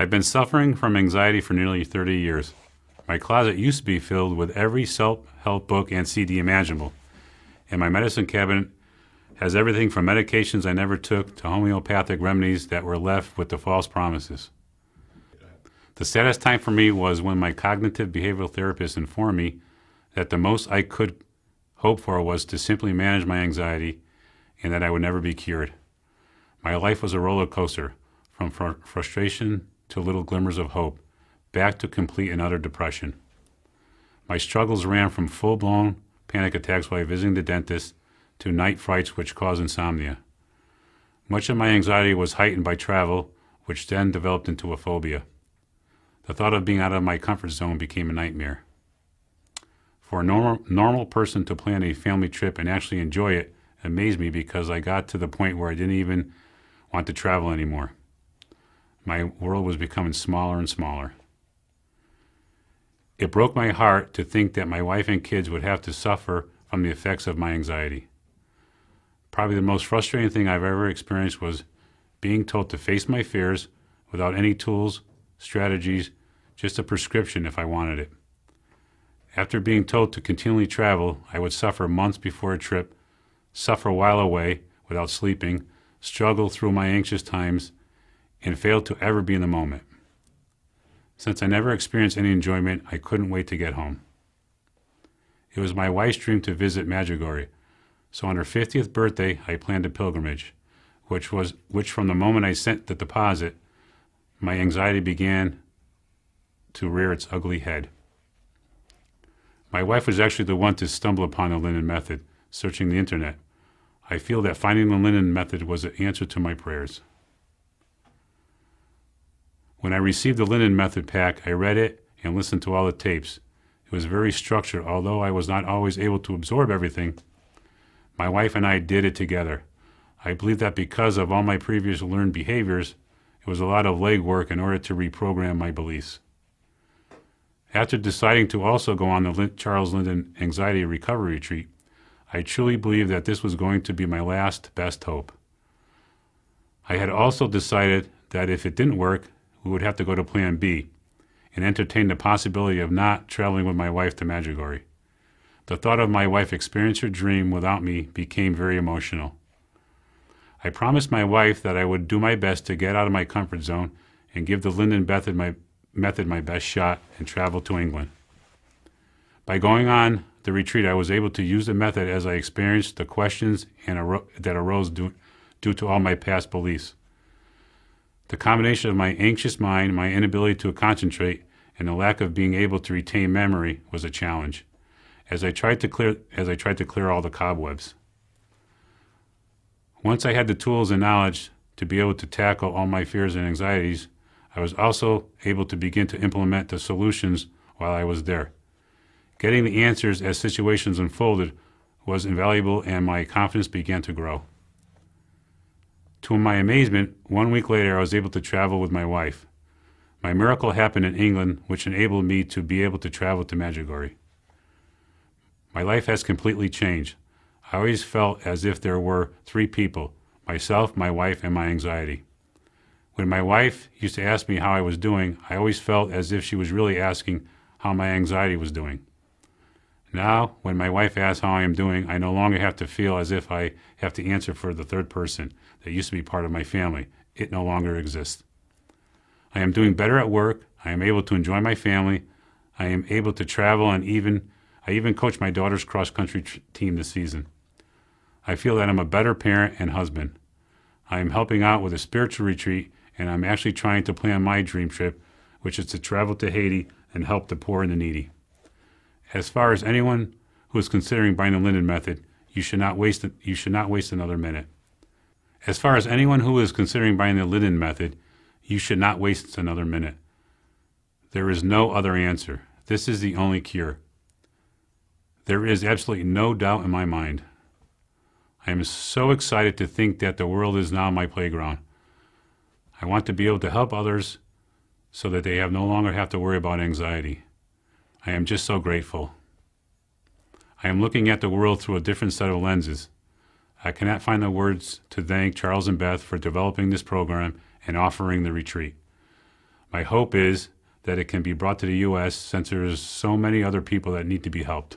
I've been suffering from anxiety for nearly 30 years. My closet used to be filled with every self-help book and CD imaginable, and my medicine cabinet has everything from medications I never took to homeopathic remedies that were left with the false promises. The saddest time for me was when my cognitive behavioral therapist informed me that the most I could hope for was to simply manage my anxiety and that I would never be cured. My life was a roller coaster, from frustration to little glimmers of hope, back to complete and utter depression. My struggles ran from full-blown panic attacks while visiting the dentist to night frights which cause insomnia. Much of my anxiety was heightened by travel, which then developed into a phobia. The thought of being out of my comfort zone became a nightmare. For a normal person to plan a family trip and actually enjoy it amazed me because I got to the point where I didn't even want to travel anymore. My world was becoming smaller and smaller. It broke my heart to think that my wife and kids would have to suffer from the effects of my anxiety. Probably the most frustrating thing I've ever experienced was being told to face my fears without any tools, strategies, just a prescription if I wanted it. After being told to continually travel, I would suffer months before a trip, suffer while away without sleeping, struggle through my anxious times, and fail to ever be in the moment. Since I never experienced any enjoyment, I couldn't wait to get home. It was my wife's dream to visit Medjugorje, so on her 50th birthday, I planned a pilgrimage, which from the moment I sent the deposit, my anxiety began to rear its ugly head. My wife was actually the one to stumble upon the Lynen method, searching the internet. I feel that finding the Lynen method was the answer to my prayers. When I received the Lynen method pack, I read it and listened to all the tapes. It was very structured, although I was not always able to absorb everything. My wife and I did it together. I believe that because of all my previous learned behaviors, it was a lot of legwork in order to reprogram my beliefs. After deciding to also go on the Charles Lynen Anxiety Recovery Retreat, I truly believed that this was going to be my last best hope. I had also decided that if it didn't work, we would have to go to Plan B and entertain the possibility of not traveling with my wife to Medjugorje. The thought of my wife experiencing her dream without me became very emotional. I promised my wife that I would do my best to get out of my comfort zone and give the Lynen method my best shot and travel to England. By going on the retreat, I was able to use the method as I experienced the questions that arose due to all my past beliefs. The combination of my anxious mind, my inability to concentrate, and the lack of being able to retain memory was a challenge, as I tried to clear all the cobwebs. Once I had the tools and knowledge to be able to tackle all my fears and anxieties, I was also able to begin to implement the solutions while I was there. Getting the answers as situations unfolded was invaluable, and my confidence began to grow. To my amazement, 1 week later I was able to travel with my wife. My miracle happened in England, which enabled me to be able to travel to Medjugorje. My life has completely changed. I always felt as if there were three people: myself, my wife, and my anxiety. When my wife used to ask me how I was doing, I always felt as if she was really asking how my anxiety was doing. Now, when my wife asks how I am doing, I no longer have to feel as if I have to answer for the third person that used to be part of my family. It no longer exists. I am doing better at work. I am able to enjoy my family. I am able to travel, and I even coach my daughter's cross-country team this season. I feel that I'm a better parent and husband. I am helping out with a spiritual retreat, and I'm actually trying to plan my dream trip, which is to travel to Haiti and help the poor and the needy. As far as anyone who is considering buying the Lynen method, you should not waste another minute. As far as anyone who is considering buying the Lynen method, you should not waste another minute. There is no other answer. This is the only cure. There is absolutely no doubt in my mind. I am so excited to think that the world is now my playground. I want to be able to help others so that they no longer have to worry about anxiety. I am just so grateful. I am looking at the world through a different set of lenses. I cannot find the words to thank Charles and Beth for developing this program and offering the retreat. My hope is that it can be brought to the U.S. since there is so many other people that need to be helped.